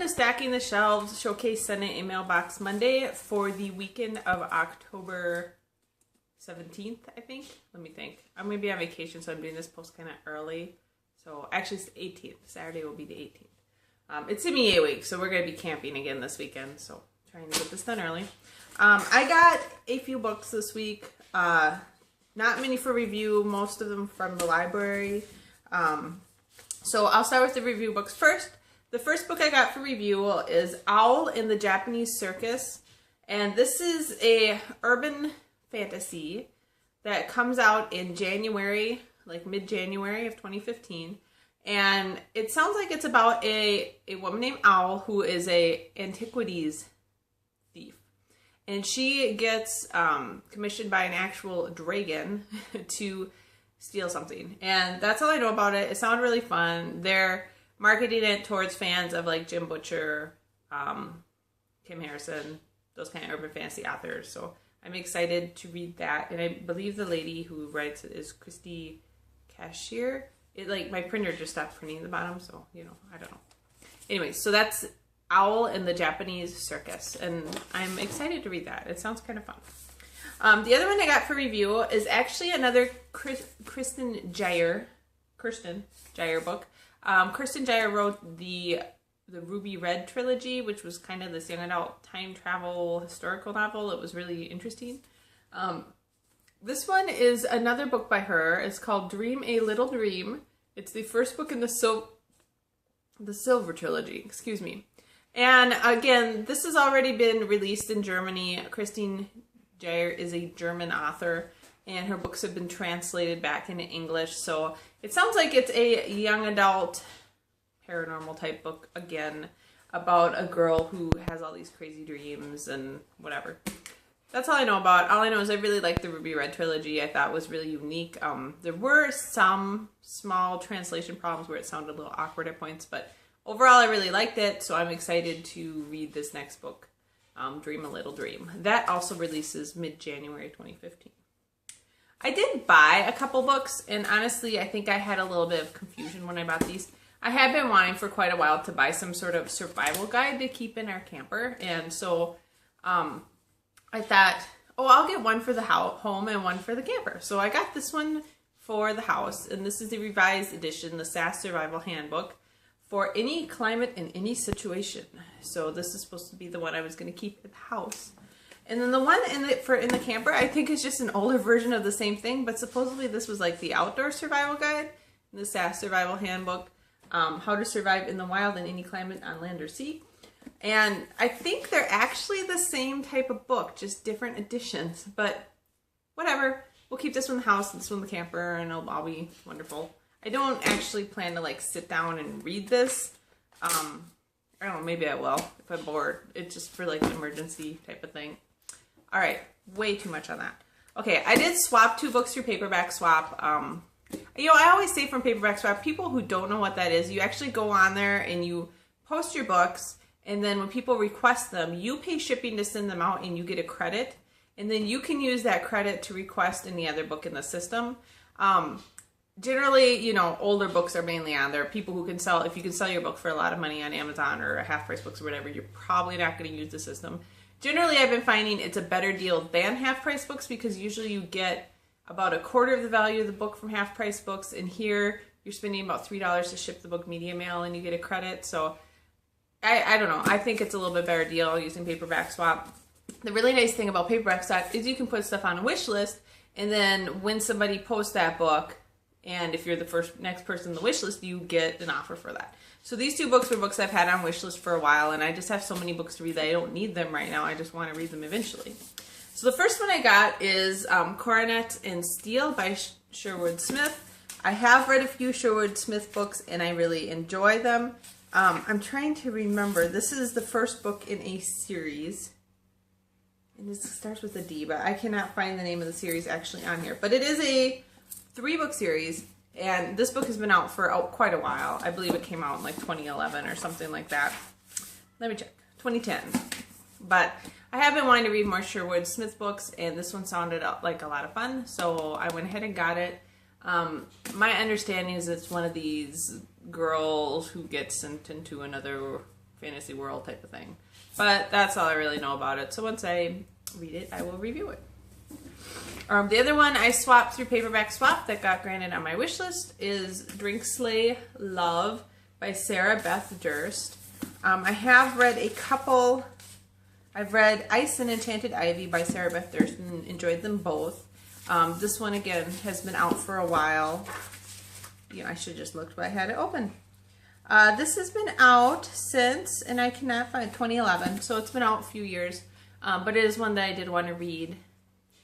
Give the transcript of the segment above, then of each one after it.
to Stacking the Shelves Showcase Send It in Mailbox Monday for the weekend of October 17th, I think. Let me think. I'm going to be on vacation, so I'm doing this post kind of early. So actually it's the 18th. Saturday will be the 18th. It's MEA week, so we're going to be camping again this weekend. So trying to get this done early. I got a few books this week. Not many for review. Most of them from the library. So I'll start with the review books first. The first book I got for review is Owl in the Japanese Circus. And this is a urban fantasy that comes out in January, like mid-January of 2015. And it sounds like it's about a woman named Owl who is a antiquities thief. And she gets commissioned by an actual dragon to steal something. And that's all I know about it. It sounded really fun. They're marketing it towards fans of like Jim Butcher, Kim Harrison, those kind of urban fantasy authors. So I'm excited to read that. And I believe the lady who writes it is Christy Cashier. It like my printer just stopped printing the bottom, so you know, I don't know. Anyway, so that's Owl in the Japanese Circus, and I'm excited to read that. It sounds kind of fun. The other one I got for review is actually another Kirsten Jayer book. Kirsten Jayer wrote the Ruby Red trilogy, which was kind of this young adult time travel historical novel. It was really interesting. This one is another book by her. It's called Dream a Little Dream. It's the first book in the Silver trilogy, excuse me. And again, this has already been released in Germany. Christine Jayer is a German author, and her books have been translated back into English. So it sounds like it's a young adult paranormal type book again about a girl who has all these crazy dreams and whatever. That's all I know about. All I know is I really liked the Ruby Red trilogy. I thought it was really unique. There were some small translation problems where it sounded a little awkward at points, but overall I really liked it, so I'm excited to read this next book, Dream a Little Dream. That also releases mid-January 2015. I did buy a couple books, and honestly I think I had a little bit of confusion when I bought these. I had been wanting for quite a while to buy some sort of survival guide to keep in our camper, and so I thought, oh, I'll get one for the home and one for the camper. So I got this one for the house, and this is the revised edition, the SAS Survival Handbook for any climate and any situation. So this is supposed to be the one I was going to keep at the house. And then the one in the camper, I think is just an older version of the same thing, but supposedly this was like the outdoor survival guide, the SAS Survival Handbook, how to survive in the wild in any climate on land or sea. And I think they're actually the same type of book, just different editions, but whatever. We'll keep this one in the house and this one in the camper, and it'll all be wonderful. I don't actually plan to like sit down and read this. I don't know, maybe I will if I'm bored. It's just for like an emergency type of thing. All right, way too much on that. Okay, I did swap 2 books through Paperback Swap. You know, I always say from Paperback Swap, people who don't know what that is, you actually go on there and you post your books, and then when people request them, you pay shipping to send them out and you get a credit. And then you can use that credit to request any other book in the system. Generally, you know, older books are mainly on there. People who can sell, if you can sell your book for a lot of money on Amazon or half-price books or whatever, you're probably not going to use the system. Generally, I've been finding it's a better deal than half-price books because usually you get about a quarter of the value of the book from half-price books. And here, you're spending about $3 to ship the book media mail and you get a credit. So I don't know. I think it's a little bit better deal using Paperback Swap. The really nice thing about Paperback Swap is you can put stuff on a wish list, and then when somebody posts that book, and if you're the next person on the wish list, you get an offer for that. So these 2 books were books I've had on wish list for a while, and I just have so many books to read that I don't need them right now. I just want to read them eventually. So the first one I got is Coronet and Steel by Sherwood Smith. I have read a few Sherwood Smith books, and I really enjoy them. I'm trying to remember. This is the first book in a series. And this starts with a D, but I cannot find the name of the series actually on here. But it is a 3-book series, and this book has been out for quite a while. I believe it came out in like 2011 or something like that. Let me check. 2010. But I have been wanting to read more Sherwood Smith books, and this one sounded like a lot of fun, so I went ahead and got it. My understanding is it's one of these girls who gets sent into another fantasy world type of thing. But that's all I really know about it. So once I read it, I will review it. The other one I swapped through Paperback Swap that got granted on my wish list is Drink Slay Love by Sarah Beth Durst. I have read a couple. I've read Ice and Enchanted Ivy by Sarah Beth Durst and enjoyed them both. This one, again, has been out for a while. I should have just looked, but I had it open. This has been out since, and I cannot find, 2011, so it's been out a few years. But it is one that I did want to read.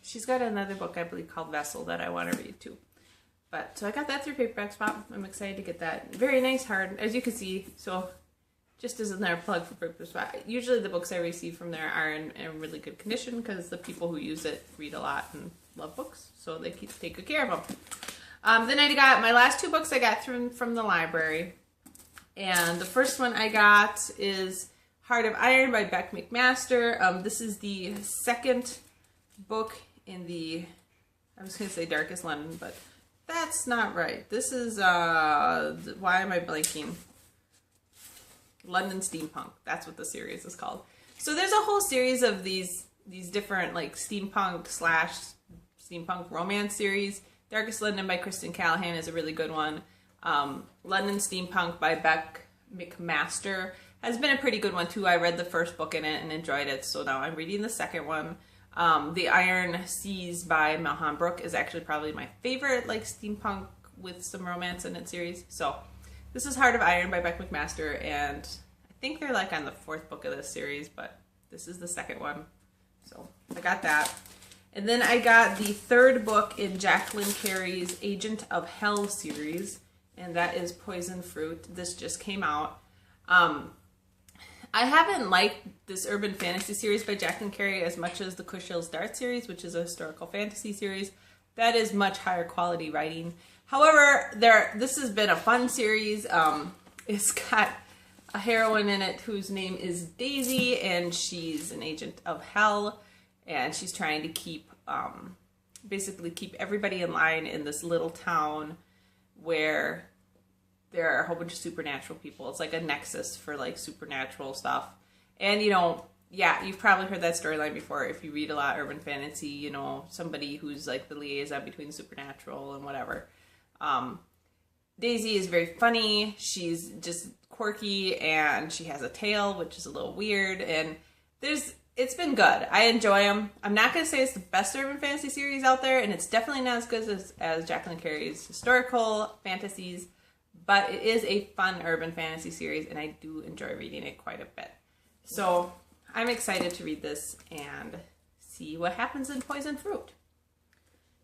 She's got another book, I believe, called Vessel that I want to read, too. So I got that through Paperback Swap. I'm excited to get that. Very nice, hard, as you can see. So just as another plug for Paperback Swap, usually the books I receive from there are in really good condition because the people who use it read a lot and love books, so they take good care of them. Then I got my last two books I got from the library. And the first one I got is Heart of Iron by Beck McMaster. This is the second book in the, I was going to say Darkest London, but that's not right. This is, why am I blanking? London Steampunk. That's what the series is called. So there's a whole series of these different like steampunk / steampunk romance series. Darkest London by Kristen Callahan is a really good one. London Steampunk by Beck McMaster has been a pretty good one too. I read the first book in it and enjoyed it, so now I'm reading the second one. The Iron Seas by Malhan Brooke is actually probably my favorite like steampunk with some romance in it series. So this is Heart of Iron by Beck McMaster, and I think they're like on the fourth book of this series, but this is the second one. So I got that. And then I got the third book in Jacqueline Carey's Agent of Hell series, and that is Poison Fruit. This just came out. I haven't liked this urban fantasy series by Jacqueline Carey as much as the Cushill's Dart series, which is a historical fantasy series. That is much higher quality writing. However, this has been a fun series. It's got a heroine in it whose name is Daisy, and she's an agent of hell, and she's trying to keep, basically keep everybody in line in this little town where there are a whole bunch of supernatural people. It's like a nexus for like supernatural stuff. And yeah, you've probably heard that storyline before if you read a lot of urban fantasy, somebody who's like the liaison between the supernatural and whatever. Daisy is very funny. She's just quirky, and she has a tail, which is a little weird, and it's been good. I enjoy them. I'm not going to say it's the best urban fantasy series out there, and it's definitely not as good as Jacqueline Carey's historical fantasies, but it is a fun urban fantasy series, and I do enjoy reading it quite a bit. So I'm excited to read this and see what happens in Poison Fruit.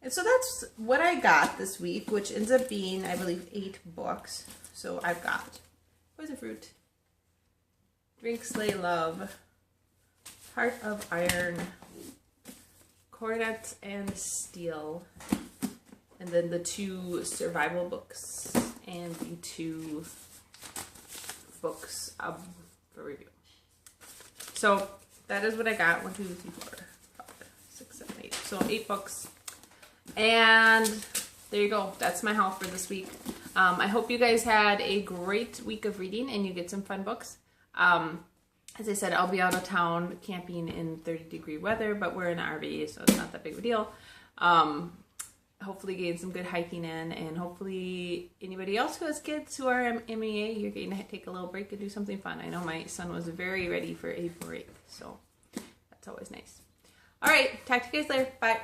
And so that's what I got this week, which ends up being, I believe, 8 books. So I've got Poison Fruit, Drink Slay Love, Heart of Iron, Coronet and Steel, and then the 2 survival books and the 2 books for review. So that is what I got. 1, 2, 3, 4, 5, 6, 7, 8. So 8 books. And there you go. That's my haul for this week. I hope you guys had a great week of reading and you get some fun books. As I said, I'll be out of town camping in 30-degree weather, but we're in an RV, so it's not that big of a deal. Hopefully getting some good hiking in, and hopefully anybody else who has kids who are MEA, you're going to take a little break and do something fun. I know my son was very ready for April 8th, so that's always nice. All right, talk to you guys later. Bye.